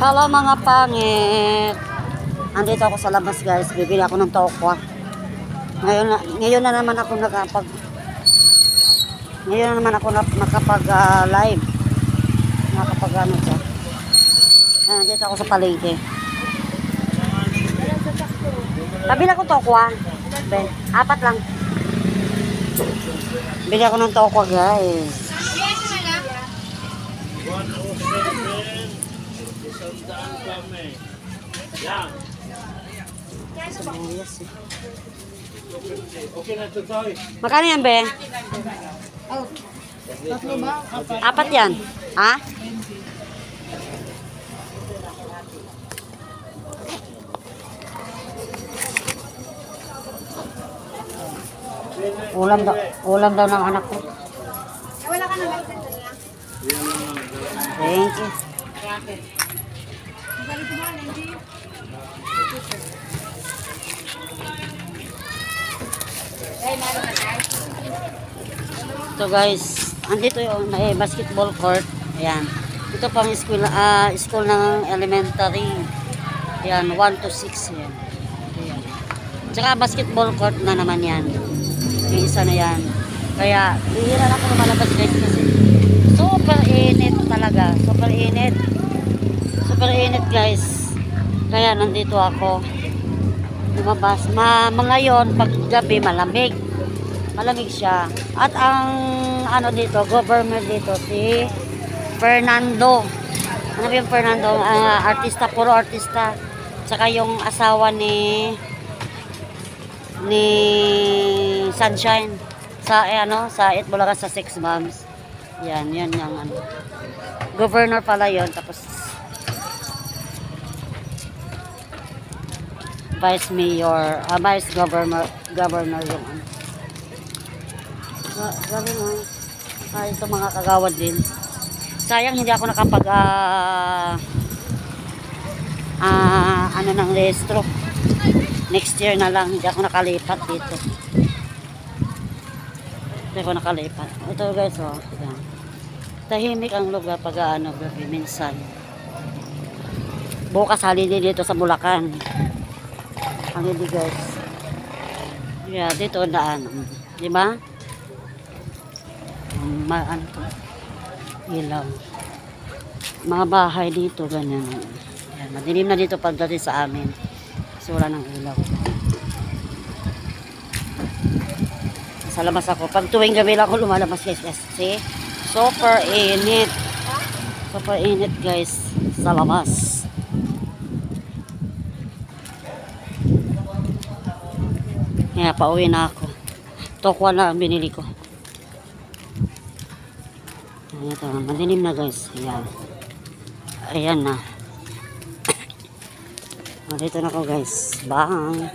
Hello mga pangit. Andito ako sa labas guys. Bibili ako ng tokwa. Ngayon na naman ako makapag live. Nakapag ano siya. Andito ako sa palengke. Pabili ako tokwa. Ben, 4 lang. Bili ako ng tokwa guys. Magkano yan, be? Oh, 3 ba? 4 yan. Ha? Ulam daw ng anak ko. Wala ka na license na. Thank you. So guys, andito yung may basketball court. Ayan. Ito pang school ng elementary. Ayan, 1 to 6 yan. Ayan. Tsaka basketball court na naman yan. Yung isa na yan. Kaya, bihira na ako lumalabas guys kasi super init talaga. Super init. Super init guys. Kaya nandito ako. Lumabas. Ngayon, pag gabi malamig. Malamig siya. At ang ano dito, government dito, si Fernando. Ano ba yung Fernando? Artista, puro artista. Tsaka yung asawa ni Sunshine sa sa Itbulaga sa 6 Moms. Yan yung ano. Governor pala yon, tapos vice governor yung ano. Grabe mo. Ito mga kagawad din. Sayang hindi ako nakapag ng rehistro. Next year na lang, hindi ako nakalipat dito. Hindi ako nakalipat. Ito guys, oh. Yan. Tahimik ang lugar pag gabi minsan. Bukas holiday dito sa Bulacan. Holiday guys. Yeah, dito daan. Di ba? Ano to? Ilaw. Mga bahay dito, ganyan. Yan, madilim na dito pagdating sa amin. Kasi wala ng ilaw. Sa labas ako. Pag tuwing gabi lang ako lumalabas guys. Kasi super init. Super init guys. Sa labas. Kaya pauwi na ako. Tokwa na ang binili ko. Ito, madilim na guys. Ayan. Ayan na. Dito na ako guys. Bye.